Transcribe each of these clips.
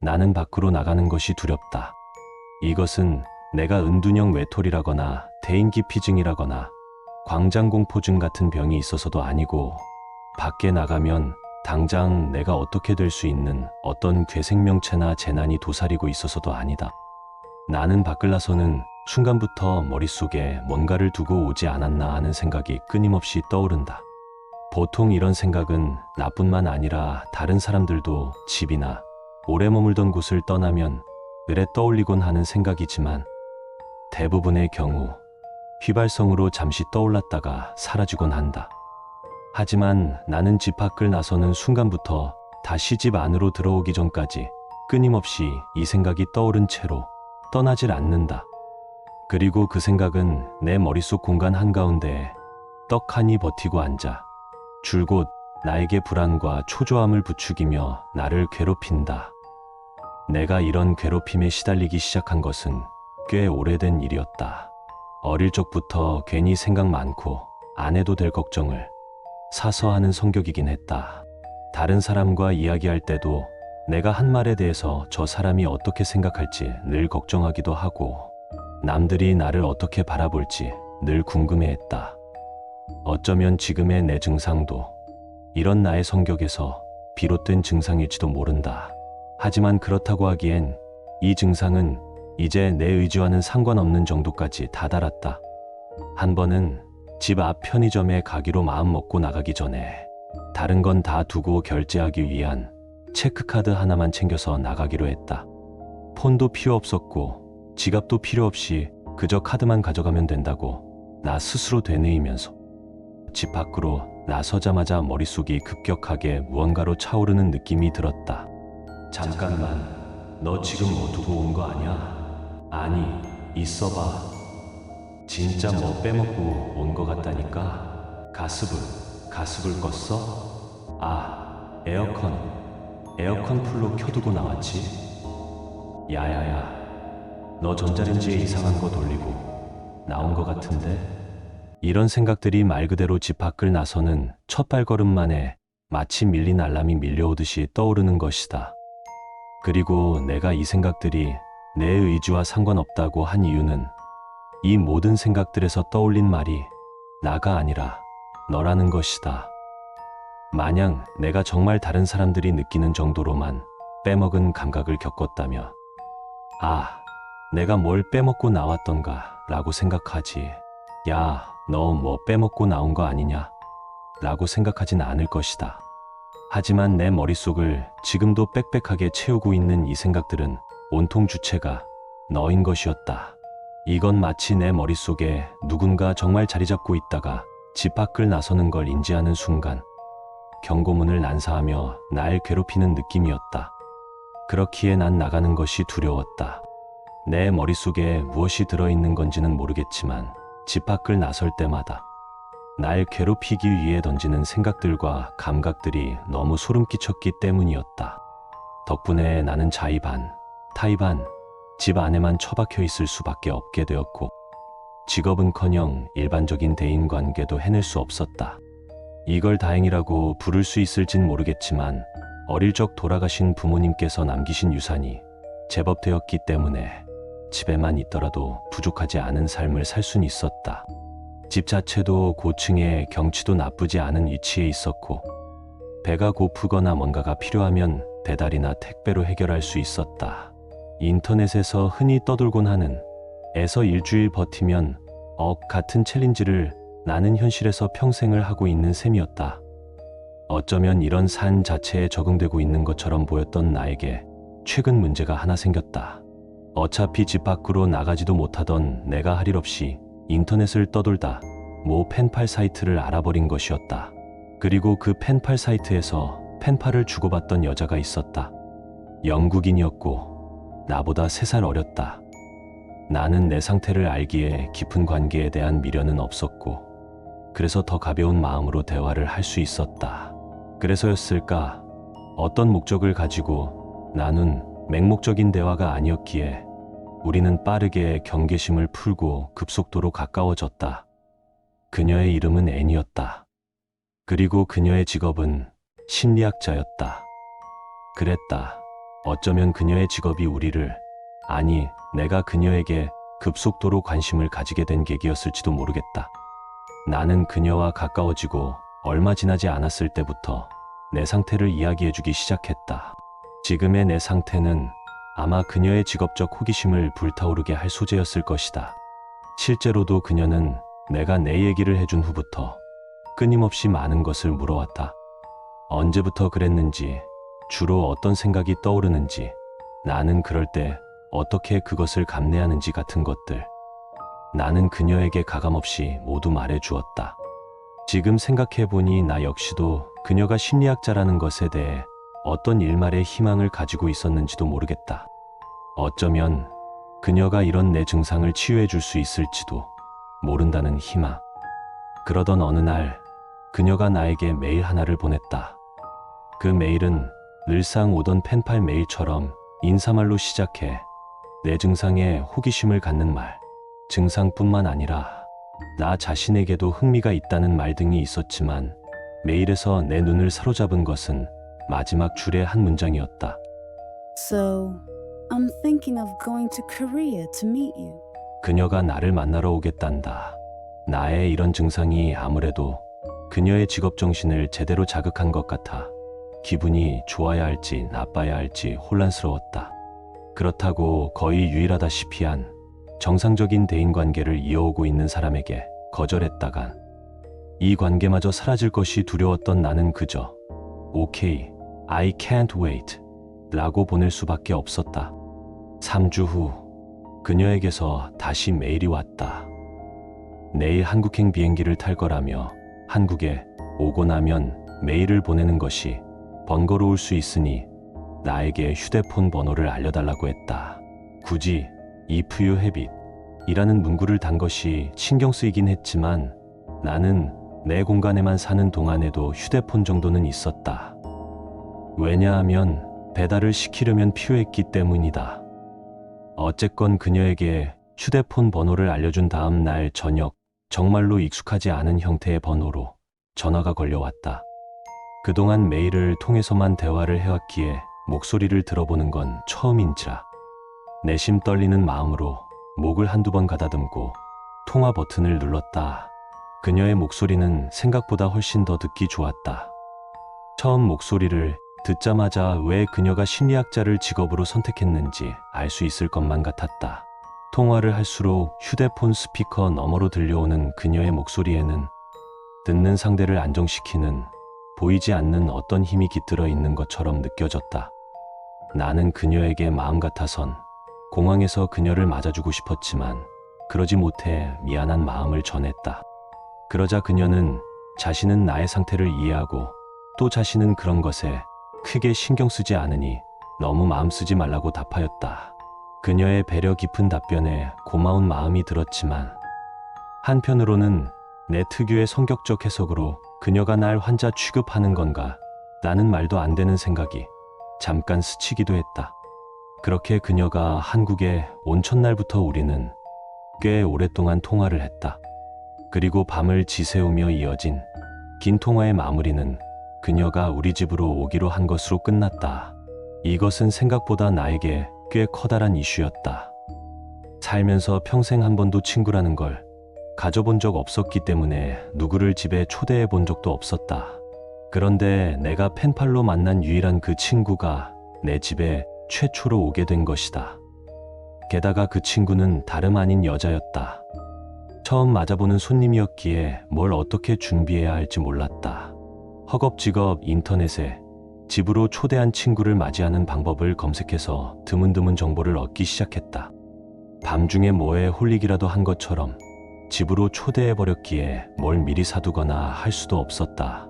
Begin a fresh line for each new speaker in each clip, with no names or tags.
나는 밖으로 나가는 것이 두렵다. 이것은 내가 은둔형 외톨이라거나 대인기피증이라거나 광장공포증 같은 병이 있어서도 아니고, 밖에 나가면 당장 내가 어떻게 될 수 있는 어떤 괴생명체나 재난이 도사리고 있어서도 아니다. 나는 밖을 나서는 순간부터 머릿속에 뭔가를 두고 오지 않았나 하는 생각이 끊임없이 떠오른다. 보통 이런 생각은 나뿐만 아니라 다른 사람들도 집이나 오래 머물던 곳을 떠나면 을에 떠올리곤 하는 생각이지만, 대부분의 경우 휘발성으로 잠시 떠올랐다가 사라지곤 한다. 하지만 나는 집 밖을 나서는 순간부터 다시 집 안으로 들어오기 전까지 끊임없이 이 생각이 떠오른 채로 떠나질 않는다. 그리고 그 생각은 내 머릿속 공간 한가운데에 떡하니 버티고 앉아 줄곧 나에게 불안과 초조함을 부추기며 나를 괴롭힌다. 내가 이런 괴롭힘에 시달리기 시작한 것은 꽤 오래된 일이었다. 어릴 적부터 괜히 생각 많고 안 해도 될 걱정을 사서 하는 성격이긴 했다. 다른 사람과 이야기할 때도 내가 한 말에 대해서 저 사람이 어떻게 생각할지 늘 걱정하기도 하고, 남들이 나를 어떻게 바라볼지 늘 궁금해했다. 어쩌면 지금의 내 증상도 이런 나의 성격에서 비롯된 증상일지도 모른다. 하지만 그렇다고 하기엔 이 증상은 이제 내 의지와는 상관없는 정도까지 다다랐다. 한 번은 집 앞 편의점에 가기로 마음먹고 나가기 전에 다른 건 다 두고 결제하기 위한 체크카드 하나만 챙겨서 나가기로 했다. 폰도 필요 없었고 지갑도 필요 없이 그저 카드만 가져가면 된다고 나 스스로 되뇌이면서 집 밖으로 나서자마자 머릿속이 급격하게 무언가로 차오르는 느낌이 들었다. 잠깐만, 너 지금 뭐 두고 온 거 아니야? 아니, 있어봐. 진짜 뭐 빼먹고 온 거 같다니까? 가스불 껐어? 아, 에어컨 풀로 켜두고 나왔지? 야야야, 너 전자레인지에 이상한 거 돌리고 나온 거 같은데? 이런 생각들이 말 그대로 집 밖을 나서는 첫 발걸음만에 마치 밀린 알람이 밀려오듯이 떠오르는 것이다. 그리고 내가 이 생각들이 내 의지와 상관없다고 한 이유는 이 모든 생각들에서 떠올린 말이 나가 아니라 너라는 것이다. 만약 내가 정말 다른 사람들이 느끼는 정도로만 빼먹은 감각을 겪었다면, 아, 내가 뭘 빼먹고 나왔던가 라고 생각하지, 야, 너 뭐 빼먹고 나온 거 아니냐 라고 생각하진 않을 것이다. 하지만 내 머릿속을 지금도 빽빽하게 채우고 있는 이 생각들은 온통 주체가 너인 것이었다. 이건 마치 내 머릿속에 누군가 정말 자리 잡고 있다가 집 밖을 나서는 걸 인지하는 순간 경고문을 난사하며 날 괴롭히는 느낌이었다. 그렇기에 난 나가는 것이 두려웠다. 내 머릿속에 무엇이 들어있는 건지는 모르겠지만 집 밖을 나설 때마다 날 괴롭히기 위해 던지는 생각들과 감각들이 너무 소름 끼쳤기 때문이었다. 덕분에 나는 자의 반, 타의 반, 집 안에만 처박혀 있을 수밖에 없게 되었고, 직업은커녕 일반적인 대인관계도 해낼 수 없었다. 이걸 다행이라고 부를 수 있을진 모르겠지만 어릴 적 돌아가신 부모님께서 남기신 유산이 제법 되었기 때문에 집에만 있더라도 부족하지 않은 삶을 살 순 있었다. 집 자체도 고층에 경치도 나쁘지 않은 위치에 있었고, 배가 고프거나 뭔가가 필요하면 배달이나 택배로 해결할 수 있었다. 인터넷에서 흔히 떠돌곤 하는 에서 일주일 버티면 억 같은 챌린지를 나는 현실에서 평생을 하고 있는 셈이었다. 어쩌면 이런 삶 자체에 적응되고 있는 것처럼 보였던 나에게 최근 문제가 하나 생겼다. 어차피 집 밖으로 나가지도 못하던 내가 할 일 없이 인터넷을 떠돌다 모 펜팔 사이트를 알아버린 것이었다. 그리고 그 펜팔 사이트에서 펜팔을 주고받던 여자가 있었다. 영국인이었고 나보다 3살 어렸다. 나는 내 상태를 알기에 깊은 관계에 대한 미련은 없었고, 그래서 더 가벼운 마음으로 대화를 할 수 있었다. 그래서였을까? 어떤 목적을 가지고 나눈 맹목적인 대화가 아니었기에 우리는 빠르게 경계심을 풀고 급속도로 가까워졌다. 그녀의 이름은 앤이었다. 그리고 그녀의 직업은 심리학자였다. 그랬다. 어쩌면 그녀의 직업이 우리를, 아니, 내가 그녀에게 급속도로 관심을 가지게 된 계기였을지도 모르겠다. 나는 그녀와 가까워지고 얼마 지나지 않았을 때부터 내 상태를 이야기해주기 시작했다. 지금의 내 상태는 아마 그녀의 직업적 호기심을 불타오르게 할 소재였을 것이다. 실제로도 그녀는 내가 내 얘기를 해준 후부터 끊임없이 많은 것을 물어왔다. 언제부터 그랬는지, 주로 어떤 생각이 떠오르는지, 나는 그럴 때 어떻게 그것을 감내하는지 같은 것들. 나는 그녀에게 가감없이 모두 말해주었다. 지금 생각해보니 나 역시도 그녀가 심리학자라는 것에 대해 어떤 일말의 희망을 가지고 있었는지도 모르겠다. 어쩌면 그녀가 이런 내 증상을 치유해 줄 수 있을지도 모른다는 희망. 그러던 어느 날 그녀가 나에게 메일 하나를 보냈다. 그 메일은 늘상 오던 펜팔 메일처럼 인사말로 시작해 내 증상에 호기심을 갖는 말, 증상뿐만 아니라 나 자신에게도 흥미가 있다는 말 등이 있었지만 메일에서 내 눈을 사로잡은 것은 마지막 줄의 한 문장이었다.
So, I'm thinking of going to Korea to meet you.
그녀가 나를 만나러 오겠단다. 나의 이런 증상이 아무래도 그녀의 직업정신을 제대로 자극한 것 같아 기분이 좋아야 할지 나빠야 할지 혼란스러웠다. 그렇다고 거의 유일하다시피 한 정상적인 대인관계를 이어오고 있는 사람에게 거절했다간 이 관계마저 사라질 것이 두려웠던 나는 그저 오케이, I can't wait 라고 보낼 수밖에 없었다. 3주 후 그녀에게서 다시 메일이 왔다. 내일 한국행 비행기를 탈 거라며 한국에 오고 나면 메일을 보내는 것이 번거로울 수 있으니 나에게 휴대폰 번호를 알려달라고 했다. 굳이 if you have it 이라는 문구를 단 것이 신경 쓰이긴 했지만 나는 내 공간에만 사는 동안에도 휴대폰 정도는 있었다. 왜냐하면 배달을 시키려면 필요했기 때문이다. 어쨌건 그녀에게 휴대폰 번호를 알려준 다음 날 저녁, 정말로 익숙하지 않은 형태의 번호로 전화가 걸려왔다. 그동안 메일을 통해서만 대화를 해왔기에 목소리를 들어보는 건 처음인지라 내심 떨리는 마음으로 목을 한두 번 가다듬고 통화 버튼을 눌렀다. 그녀의 목소리는 생각보다 훨씬 더 듣기 좋았다. 처음 목소리를 듣자마자 왜 그녀가 심리학자를 직업으로 선택했는지 알 수 있을 것만 같았다. 통화를 할수록 휴대폰 스피커 너머로 들려오는 그녀의 목소리에는 듣는 상대를 안정시키는 보이지 않는 어떤 힘이 깃들어 있는 것처럼 느껴졌다. 나는 그녀에게 마음 같아선 공항에서 그녀를 맞아주고 싶었지만 그러지 못해 미안한 마음을 전했다. 그러자 그녀는 자신은 나의 상태를 이해하고 또 자신은 그런 것에 크게 신경 쓰지 않으니 너무 마음 쓰지 말라고 답하였다. 그녀의 배려 깊은 답변에 고마운 마음이 들었지만 한편으로는 내 특유의 성격적 해석으로 그녀가 날 환자 취급하는 건가 라는 말도 안 되는 생각이 잠깐 스치기도 했다. 그렇게 그녀가 한국에 온 첫날부터 우리는 꽤 오랫동안 통화를 했다. 그리고 밤을 지새우며 이어진 긴 통화의 마무리는 그녀가 우리 집으로 오기로 한 것으로 끝났다. 이것은 생각보다 나에게 꽤 커다란 이슈였다. 살면서 평생 한 번도 친구라는 걸 가져본 적 없었기 때문에 누구를 집에 초대해 본 적도 없었다. 그런데 내가 펜팔로 만난 유일한 그 친구가 내 집에 최초로 오게 된 것이다. 게다가 그 친구는 다름 아닌 여자였다. 처음 맞아보는 손님이었기에 뭘 어떻게 준비해야 할지 몰랐다. 허겁지겁 인터넷에 집으로 초대한 친구를 맞이하는 방법을 검색해서 드문드문 정보를 얻기 시작했다. 밤중에 뭐에 홀리기라도 한 것처럼 집으로 초대해버렸기에 뭘 미리 사두거나 할 수도 없었다.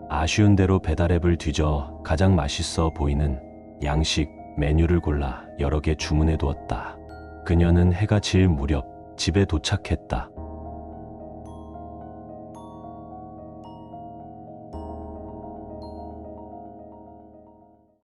아쉬운 대로 배달앱을 뒤져 가장 맛있어 보이는 양식 메뉴를 골라 여러 개 주문해 두었다. 그녀는 해가 질 무렵 집에 도착했다.